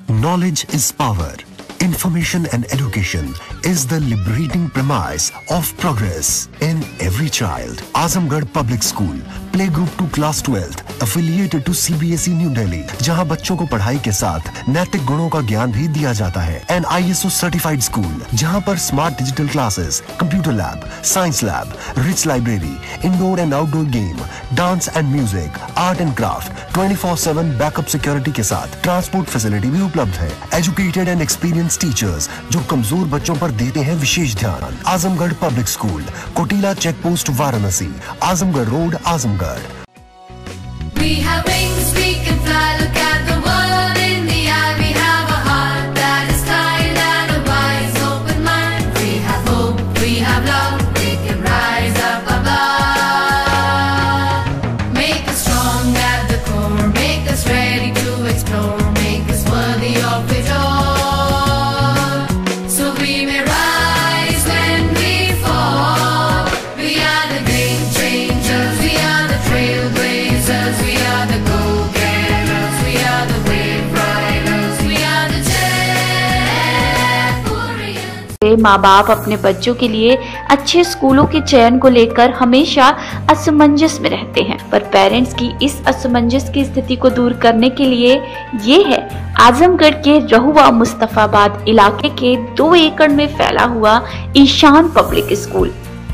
Knowledge is power. Information and education is the liberating premise of progress in every child. Azamgarh Public School, Play Group to Class 12th, affiliated to CBSE New Delhi, जहां बच्चों को पढ़ाई के साथ नैतिक गुणों का ज्ञान भी दिया जाता है. An ISO certified school, जहां पर smart digital classes, computer lab, science lab, rich library, indoor and outdoor game, dance and music, art and craft, 24/7 backup security के साथ ट्रांसपोर्ट फैसिलिटी भी उपलब्ध है. एजुकेटेड एंड एक्सपीरियंस टीचर्स जो कमजोर बच्चों पर देते हैं विशेष ध्यान. Azamgarh public school, Kotila check post, Varanasi. Azamgarh road, Azamgarh. We have wings, we can fly, look at the world in the eye. We have a heart that is kind and a wise, open mind. We have hope, we have love, we can rise up above. Make us strong at the core, make us ready to explore, make us worthy of it all. So we may rise when we fall. We are the game changers, we are the trailblazers, we are the go-getters, we are the wave riders, we are the Jaypurians. माँ बाप अपने बच्चों के लिए अच्छे स्कूलों के चयन को लेकर हमेशा असमंजस में रहते हैं, पर पेरेंट्स की इस असमंजस की स्थिति को दूर करने के लिए ये है आजमगढ़ के रहुआ मुस्तफाबाद इलाके के 2 एकड़ में फैला हुआ ईशान पब्लिक स्कूल,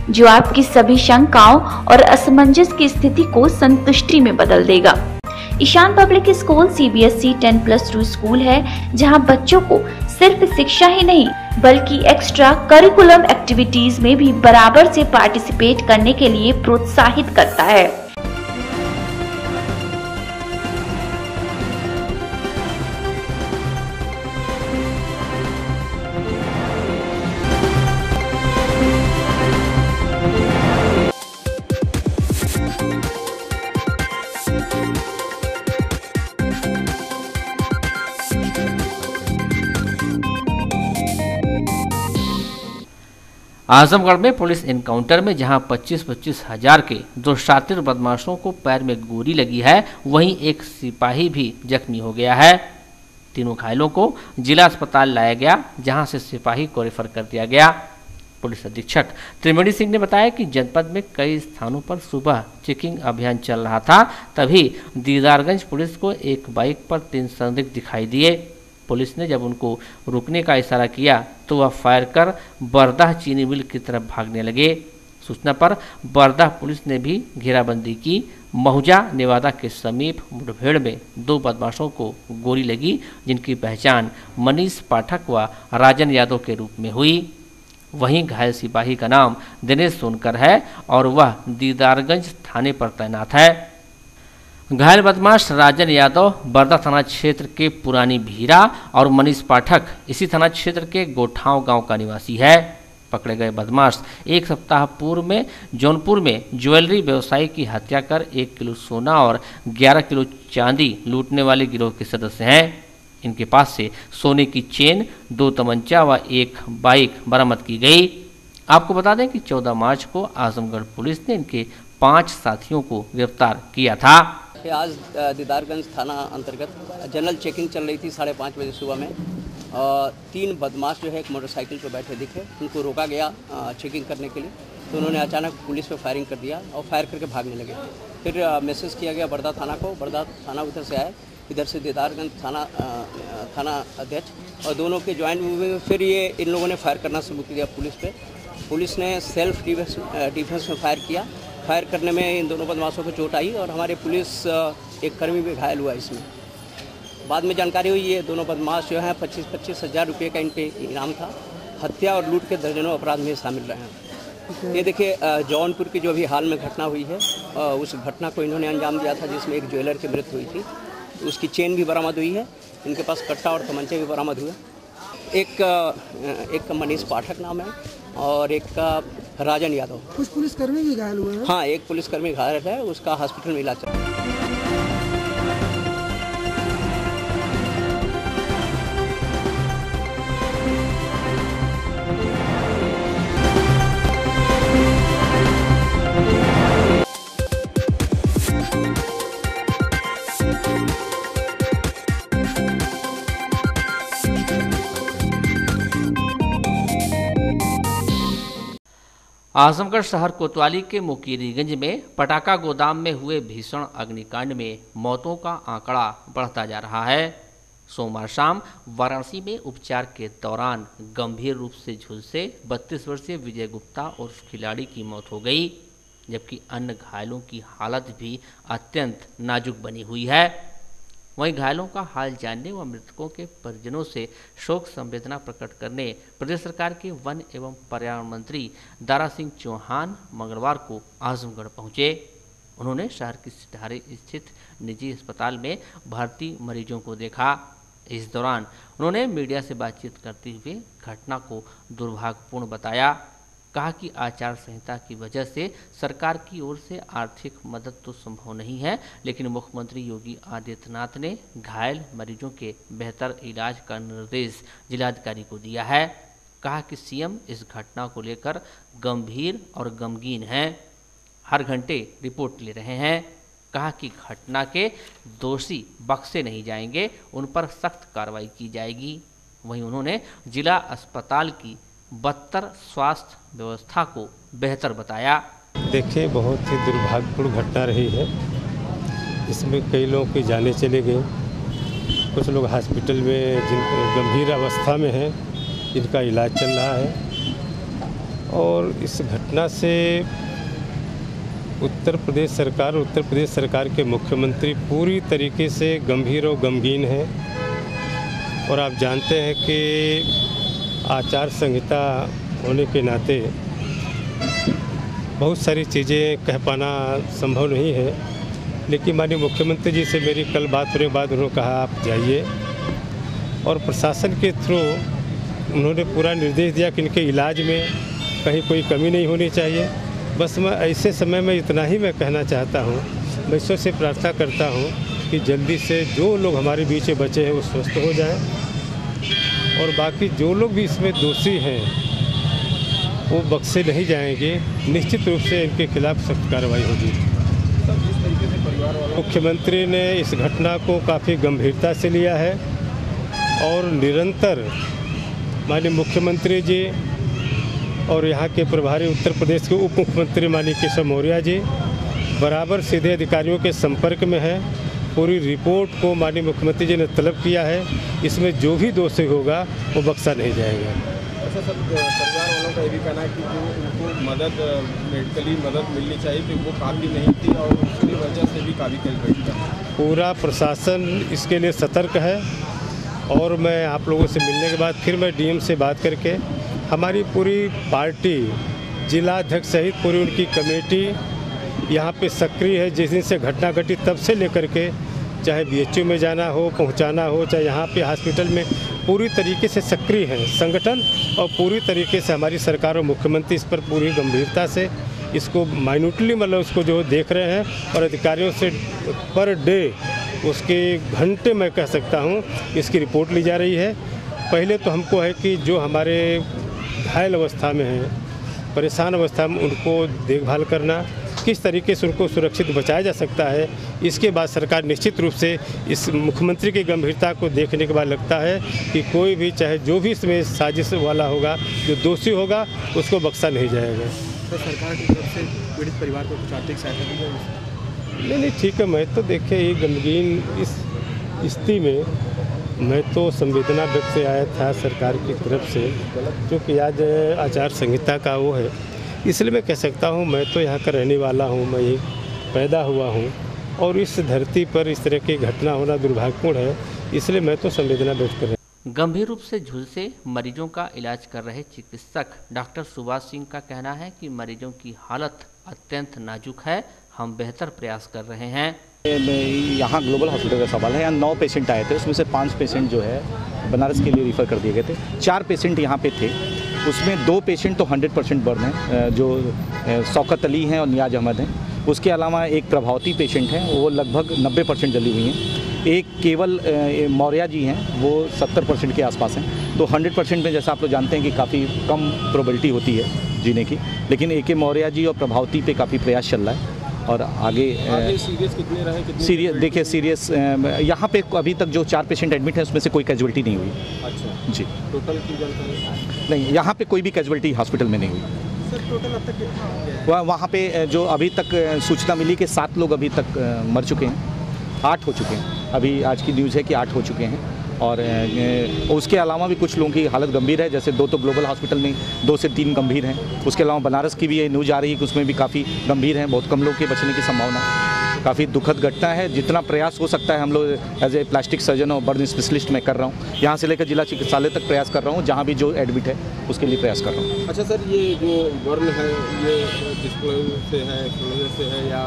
जो आपकी सभी शंकाओं और असमंजस की स्थिति को संतुष्टि में बदल देगा. Ishan public school CBSE 10+2 school है, जहां बच्चों को सिर्फ शिक्षा ही नहीं बल्कि एक्स्ट्रा करिकुलम एक्टिविटीज में भी बराबर से पार्टिसिपेट करने के लिए प्रोत्साहित करता है. आजमगढ़ में पुलिस एनकाउंटर में जहां 25-25 हजार के 2 शातिर बदमाशों को पैर में गोली लगी है, वहीं एक सिपाही भी जख्मी हो गया है. तीनों घायलों को जिला अस्पताल लाया गया, जहां से सिपाही को रेफर कर दिया गया. पुलिस अधीक्षक त्रिवेणी सिंह ने बताया कि जनपद में कई स्थानों पर सुबह चेकिंग अभियान चल रहा था, तभी दीदारगंज पुलिस को एक बाइक पर 3 संदिग्ध दिखाई दिए. पुलिस ने जब उनको रुकने का इशारा किया तो वह फायर कर बरदाह चीनी मिल की तरफ भागने लगे. सूचना पर बरदाह पुलिस ने भी घेराबंदी की. महुजा नेवादा के समीप मुठभेड़ में 2 बदमाशों को गोली लगी, जिनकी पहचान मनीष पाठक व राजन यादव के रूप में हुई. वहीं घायल सिपाही का नाम दिनेश सोनकर है और वह दीदारगंज थाने पर तैनात है. घायल बदमाश राजन यादव बरदा थाना क्षेत्र के पुरानी भीरा और मनीष पाठक इसी थाना क्षेत्र के गोठांव गांव का निवासी है. पकड़े गए बदमाश 1 सप्ताह पूर्व में जौनपुर में ज्वेलरी व्यवसायी की हत्या कर 1 किलो सोना और 11 किलो चांदी लूटने वाले गिरोह के सदस्य हैं. इनके पास से सोने की चेन, 2 तमंचा व 1 बाइक बरामद की गई. आपको बता दें कि 14 मार्च को आजमगढ़ पुलिस ने इनके 5 साथियों को गिरफ्तार किया था. आज दीदारगंज थाना अंतर्गत जनरल चेकिंग चल रही थी 5:30 बजे सुबह में. 3 बदमाश जो है एक मोटरसाइकिल पर बैठे दिखे, उनको रोका गया चेकिंग करने के लिए, तो उन्होंने अचानक पुलिस पे फायरिंग कर दिया और फायर करके भागने लगे. फिर मैसेज किया गया बरदा थाना को, बरदा थाना उधर से आए, इधर से दीदारगंज थाना अध्यक्ष और दोनों के ज्वाइंट मूविंग. फिर ये इन लोगों ने फायर करना शुरू किया पुलिस पे. पुलिस ने सेल्फ डिफेंस में फायर किया. फायर करने में इन दोनों बदमाशों को चोट आई और हमारे पुलिस एक कर्मी भी घायल हुआ. इसमें बाद में जानकारी हुई ये दोनों बदमाश जो हैं 25-25 हज़ार रुपये का इन पे इनाम था. हत्या और लूट के दर्जनों अपराध में शामिल रहे हैं. ये देखिए जौनपुर की जो अभी हाल में घटना हुई है, उस घटना को इन्होंने अंजाम दिया था, जिसमें एक ज्वेलर की मृत्यु हुई थी. उसकी चेन भी बरामद हुई है. इनके पास कट्टा और तमंचे भी बरामद हुए. एक मनीष पाठक नाम है और एक का राजन यादव. कुछ पुलिसकर्मी भी घायल हुए हैं. हाँ, एक पुलिसकर्मी घायल है, उसका हॉस्पिटल में इलाज चल रहा है. आजमगढ़ शहर कोतवाली के मुकीरीगंज में पटाखा गोदाम में हुए भीषण अग्निकांड में मौतों का आंकड़ा बढ़ता जा रहा है। सोमवार शाम वाराणसी में उपचार के दौरान गंभीर रूप से झुलसे 32 वर्षीय विजय गुप्ता और उस खिलाड़ी की मौत हो गई, जबकि अन्य घायलों की हालत भी अत्यंत नाजुक बनी हुई है। वहीं घायलों का हाल जानने व मृतकों के परिजनों से शोक संवेदना प्रकट करने प्रदेश सरकार के वन एवं पर्यावरण मंत्री दारा सिंह चौहान मंगलवार को आजमगढ़ पहुंचे। उन्होंने शहर की सिटारी स्थित निजी अस्पताल में भर्ती मरीजों को देखा। इस दौरान उन्होंने मीडिया से बातचीत करते हुए घटना को दुर्भाग्यपूर्ण बताया। कहा कि आचार संहिता की वजह से सरकार की ओर से आर्थिक मदद तो संभव नहीं है, लेकिन मुख्यमंत्री योगी आदित्यनाथ ने घायल मरीजों के बेहतर इलाज का निर्देश जिलाधिकारी को दिया है। कहा कि सीएम इस घटना को लेकर गंभीर और गमगीन हैं, हर घंटे रिपोर्ट ले रहे हैं। कहा कि घटना के दोषी बख्शे नहीं जाएंगे, उन पर सख्त कार्रवाई की जाएगी। वहीं उन्होंने जिला अस्पताल की बदतर स्वास्थ्य व्यवस्था को बेहतर बताया। देखिए, बहुत ही दुर्भाग्यपूर्ण घटना रही है। इसमें कई लोगों की जानें चले गए, कुछ लोग हॉस्पिटल में जिन गंभीर अवस्था में हैं, जिनका इलाज चल रहा है। और इस घटना से उत्तर प्रदेश सरकार के मुख्यमंत्री पूरी तरीके से गंभीर और गमगीन हैं। और आप जानते हैं कि आचार संहिता होने के नाते बहुत सारी चीज़ें कह पाना संभव नहीं है, लेकिन माननीय मुख्यमंत्री जी से मेरी कल बात होने के बाद उन्होंने कहा आप जाइए, और प्रशासन के थ्रू उन्होंने पूरा निर्देश दिया कि इनके इलाज में कहीं कोई कमी नहीं होनी चाहिए। बस मैं ऐसे समय में इतना ही मैं कहना चाहता हूँ, मैं ईश्वर से प्रार्थना करता हूँ कि जल्दी से जो लोग हमारे बीच में बचे हैं वो स्वस्थ हो जाएं, और बाकी जो लोग भी इसमें दोषी हैं वो बख्शे नहीं जाएंगे। निश्चित रूप से इनके खिलाफ सख्त कार्रवाई होगी। मुख्यमंत्री ने इस घटना को काफ़ी गंभीरता से लिया है और निरंतर माननीय मुख्यमंत्री जी और यहाँ के प्रभारी उत्तर प्रदेश के उप मुख्यमंत्री माननीय केशव मौर्य जी बराबर सीधे अधिकारियों के संपर्क में है। पूरी रिपोर्ट को माननीय मुख्यमंत्री जी ने तलब किया है, इसमें जो भी दोषी होगा वो बख्शा नहीं जाएगा। अच्छा सर, परिवार वालों का ये भी कहना है कि जो उनको मदद मेडिकली मदद मिलनी चाहिए कि वो काफ़ी नहीं थी और उसकी वजह से भी काफ़ी कल बैठता। पूरा प्रशासन इसके लिए सतर्क है, और मैं आप लोगों से मिलने के बाद फिर मैं डीएम से बात करके हमारी पूरी पार्टी जिलाध्यक्ष सहित पूरी उनकी कमेटी यहाँ पे सक्रिय है। जिस दिन से घटना घटी तब से लेकर के चाहे बीएचयू में जाना हो, पहुँचाना हो, चाहे यहाँ पे हॉस्पिटल में पूरी तरीके से सक्रिय है संगठन, और पूरी तरीके से हमारी सरकार और मुख्यमंत्री इस पर पूरी गंभीरता से इसको माइन्यूटली मतलब उसको जो देख रहे हैं, और अधिकारियों से पर डे उसके घंटे मैं कह सकता हूँ इसकी रिपोर्ट ली जा रही है। पहले तो हमको है कि जो हमारे घायल अवस्था में हैं, परेशान अवस्था में, उनको देखभाल करना, किस तरीके से उनको सुरक्षित बचाया जा सकता है। इसके बाद सरकार निश्चित रूप से इस मुख्यमंत्री की गंभीरता को देखने के बाद लगता है कि कोई भी चाहे जो भी इसमें साजिश वाला होगा, जो दोषी होगा, उसको बख्शा नहीं जाएगा। तो सरकार की तरफ से पीड़ित परिवार को कुछ आर्थिक सहायता दी जाएगी? नहीं, ठीक है। मैं तो देखिए ये गमगीन इस स्थिति में मैं तो संवेदना व्यक्त से आया था सरकार की तरफ से, क्योंकि आज आचार संहिता का वो है, इसलिए मैं कह सकता हूँ मैं तो यहाँ का रहने वाला हूँ, मैं यही पैदा हुआ हूँ, और इस धरती पर इस तरह की घटना होना दुर्भाग्यपूर्ण है, इसलिए मैं तो संवेदना व्यक्त कर रहा हूँ। गंभीर रूप से झुलसे मरीजों का इलाज कर रहे चिकित्सक डॉक्टर सुभाष सिंह का कहना है कि मरीजों की हालत अत्यंत नाजुक है, हम बेहतर प्रयास कर रहे हैं। यहाँ ग्लोबल हॉस्पिटल का सवाल है। यहाँ 9 पेशेंट आए थे, उसमें से 5 पेशेंट जो है बनारस के लिए रिफ़र कर दिए गए थे। 4 पेशेंट यहाँ पे थे, उसमें 2 पेशेंट तो 100% बर्न हैं, जो शौकत अली हैं और नियाज अहमद हैं। उसके अलावा एक प्रभावती पेशेंट है, वो लगभग 90% जली हुई हैं। एक केवल मौर्या जी हैं, वो 70% के आसपास हैं। तो 100% में जैसा आप लोग जानते हैं कि काफ़ी कम प्रोबेबिलिटी होती है जीने की, लेकिन एक मौर्या जी और प्रभावती पे काफ़ी प्रयास चल रहा है। और आगे सीरियस कितने रहे? सीरियस देखिए, सीरियस यहाँ पे अभी तक जो 4 पेशेंट एडमिट हैं उसमें से कोई कैजुअलिटी नहीं हुई। अच्छा जी, टोटल की जानकारी नहीं, यहाँ पे कोई भी कैजुअलिटी हॉस्पिटल में नहीं हुई। टोटल अब तक कितना? वहाँ पे जो अभी तक सूचना मिली कि 7 लोग अभी तक मर चुके हैं, 8 हो चुके हैं। अभी आज की न्यूज़ है कि 8 हो चुके हैं और उसके अलावा भी कुछ लोगों की हालत गंभीर है। जैसे 2 तो ग्लोबल हॉस्पिटल में, 2 से 3 गंभीर हैं। उसके अलावा बनारस की भी ये न्यूज़ आ रही है कि उसमें भी काफ़ी गंभीर हैं। बहुत कम लोग के बचने की संभावना है। काफ़ी दुखद घटना है। जितना प्रयास हो सकता है हम लोग एज ए प्लास्टिक सर्जन और बर्न स्पेशलिस्ट मैं कर रहा हूँ। यहाँ से लेकर जिला चिकित्सालय तक प्रयास कर रहा हूँ, जहाँ भी जो एडमिट है उसके लिए प्रयास कर रहा हूँ। अच्छा सर, ये जो बर्न है ये डिस्प्लोजर से है या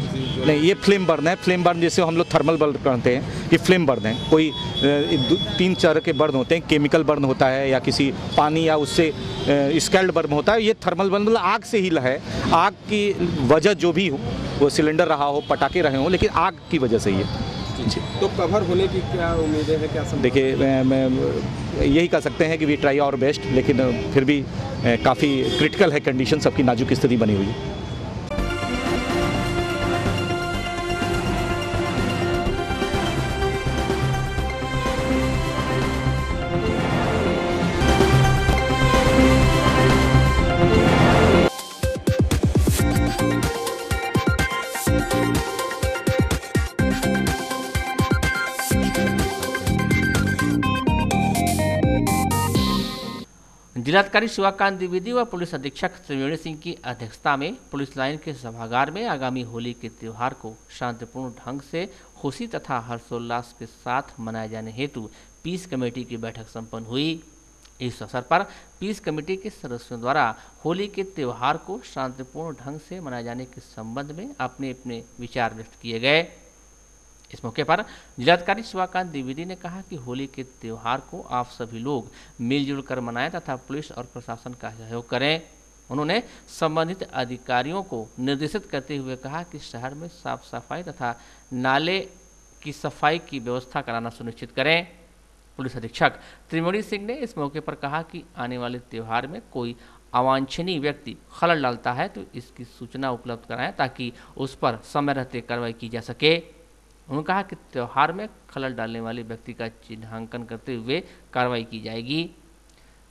किसी? नहीं, ये फ्लेम बर्न है। फ्लेम बर्न जैसे हम लोग थर्मल बर्न करते हैं, ये फ्लेम बर्न है। कोई 3 तरह के बर्न होते हैं। केमिकल बर्न होता है या किसी पानी या उससे स्कैल्ड बर्न होता है। ये थर्मल बर्न मतलब आग से ही है। आग की वजह जो भी हो, वो सिलेंडर रहा हो, पटाखे रहे हो, लेकिन आग की वजह से ही है। जी। तो कवर होने की क्या उम्मीदें हैं, क्या? देखिए, मैं यही कह सकते हैं कि वी ट्राई आवर बेस्ट, लेकिन फिर भी काफ़ी क्रिटिकल है कंडीशन, सबकी नाजुक स्थिति बनी हुई है। जिलाधिकारी शिवाकांत द्विवेदी व पुलिस अधीक्षक त्रिवेणी सिंह की अध्यक्षता में पुलिस लाइन के सभागार में आगामी होली के त्यौहार को शांतिपूर्ण ढंग से खुशी तथा हर्षोल्लास के साथ मनाए जाने हेतु पीस कमेटी की बैठक संपन्न हुई। इस अवसर पर पीस कमेटी के सदस्यों द्वारा होली के त्यौहार को शांतिपूर्ण ढंग से मनाए जाने के संबंध में अपने अपने विचार व्यक्त किए गए। इस मौके पर जिलाधिकारी शिवाकांत द्विवेदी ने कहा कि होली के त्यौहार को आप सभी लोग मिलजुल कर मनाएं तथा पुलिस और प्रशासन का सहयोग करें। उन्होंने संबंधित अधिकारियों को निर्देशित करते हुए कहा कि शहर में साफ सफाई तथा नाले की सफाई की व्यवस्था कराना सुनिश्चित करें। पुलिस अधीक्षक त्रिवेणी सिंह ने इस मौके पर कहा कि आने वाले त्यौहार में कोई अवांछनीय व्यक्ति खलल डालता है तो इसकी सूचना उपलब्ध कराएं ताकि उस पर समय रहते कार्रवाई की जा सके। उन्होंने कहा कि त्यौहार में खलल डालने वाले व्यक्ति का चिन्हांकन करते हुए कार्रवाई की जाएगी।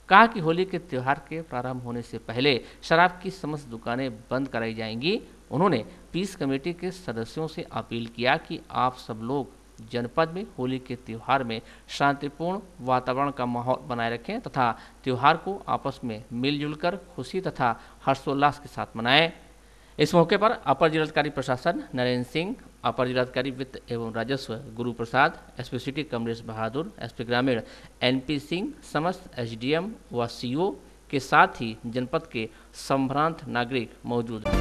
कहा कि होली के त्यौहार के प्रारंभ होने से पहले शराब की समस्त दुकानें बंद कराई जाएंगी। उन्होंने पीस कमेटी के सदस्यों से अपील किया कि आप सब लोग जनपद में होली के त्यौहार में शांतिपूर्ण वातावरण का माहौल बनाए रखें तथा त्यौहार को आपस में मिलजुल कर खुशी तथा हर्षोल्लास के साथ मनाएं। इस मौके पर अपर जिलाधिकारी प्रशासन नरेंद्र सिंह, अपर जिलाधिकारी वित्त एवं राजस्व गुरु प्रसाद, एसपी सिटी कमलेश बहादुर, एसपी ग्रामीण एनपी सिंह, समस्त एसडीएम व सीओ के साथ ही जनपद के संभ्रांत नागरिक मौजूद हैं।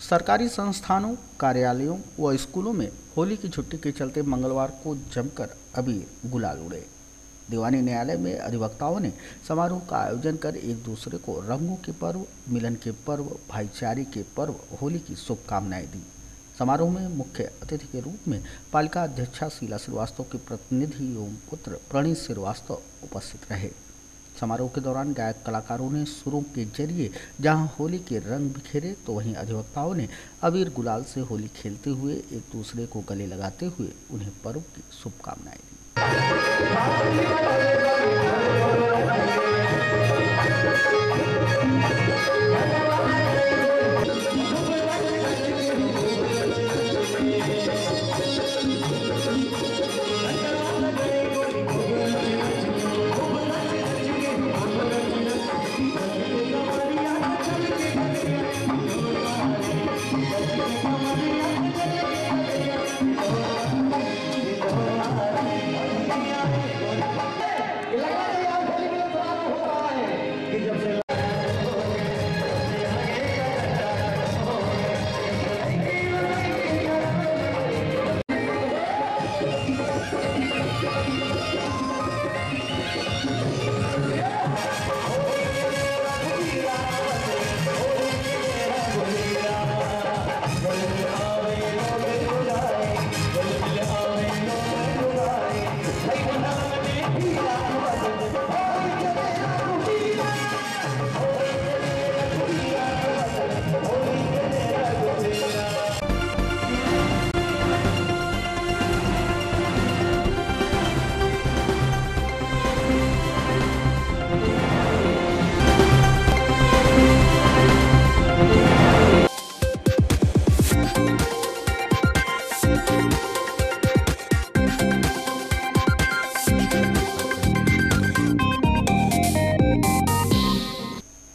सरकारी संस्थानों, कार्यालयों व स्कूलों में होली की छुट्टी के चलते मंगलवार को जमकर अबीर गुलाल उड़े। दीवानी न्यायालय में अधिवक्ताओं ने समारोह का आयोजन कर एक दूसरे को रंगों के पर्व, मिलन के पर्व, भाईचारे के पर्व होली की शुभकामनाएं दी। समारोह में मुख्य अतिथि के रूप में पालिका अध्यक्षा शीला श्रीवास्तव के प्रतिनिधि एवं पुत्र प्रणीत श्रीवास्तव उपस्थित रहे। समारोह के दौरान गायक कलाकारों ने सुरों के जरिए जहां होली के रंग बिखेरे तो वहीं अधिवक्ताओं ने अबीर गुलाल से होली खेलते हुए एक दूसरे को गले लगाते हुए उन्हें पर्व की शुभकामनाएं दी।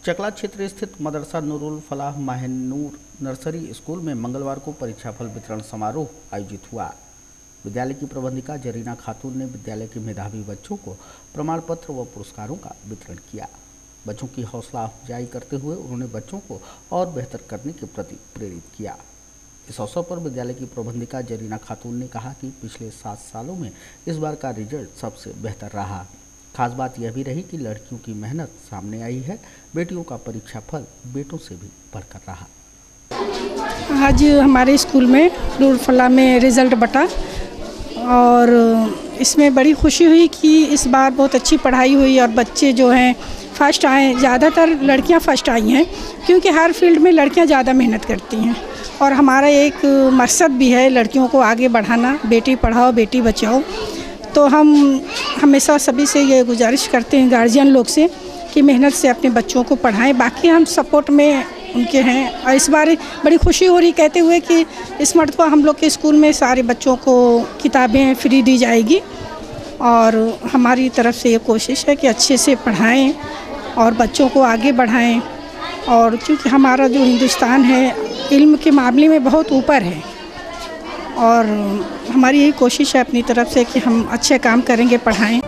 चकला क्षेत्र स्थित मदरसा नूरुल फलाह माहिनूर नर्सरी स्कूल में मंगलवार को परीक्षाफल वितरण समारोह आयोजित हुआ। विद्यालय की प्रबंधिका जरीना खातून ने विद्यालय के मेधावी बच्चों को प्रमाण पत्र व पुरस्कारों का वितरण किया। बच्चों की हौसला अफजाई करते हुए उन्होंने बच्चों को और बेहतर करने के प्रति प्रेरित किया। इस अवसर पर विद्यालय की प्रबंधिका जरीना खातून ने कहा कि पिछले 7 सालों में इस बार का रिजल्ट सबसे बेहतर रहा। खास बात यह भी रही कि लड़कियों की मेहनत सामने आई है। बेटियों का परीक्षा फल बेटों से भी बढ़कर रहा। आज हमारे स्कूल में नूरुल फलाह में रिजल्ट बटा और इसमें बड़ी खुशी हुई कि इस बार बहुत अच्छी पढ़ाई हुई और बच्चे जो हैं फर्स्ट आए। ज़्यादातर लड़कियां फर्स्ट आई हैं क्योंकि हर फील्ड में लड़कियां ज़्यादा मेहनत करती हैं और हमारा एक मकसद भी है लड़कियों को आगे बढ़ाना, बेटी पढ़ाओ बेटी बचाओ। तो हम हमेशा सभी से ये गुजारिश करते हैं गार्जियन लोग से कि मेहनत से अपने बच्चों को पढ़ाएं। बाकी हम सपोर्ट में उनके हैं और इस बार बड़ी खुशी हो रही कहते हुए कि इस मरतबा हम लोग के स्कूल में सारे बच्चों को किताबें फ्री दी जाएगी और हमारी तरफ से ये कोशिश है कि अच्छे से पढ़ाएं और बच्चों को आगे बढ़ाएं। और क्योंकि हमारा जो हिंदुस्तान है इल्म के मामले में बहुत ऊपर है और हमारी यही कोशिश है अपनी तरफ से कि हम अच्छे काम करेंगे, पढ़ाएं।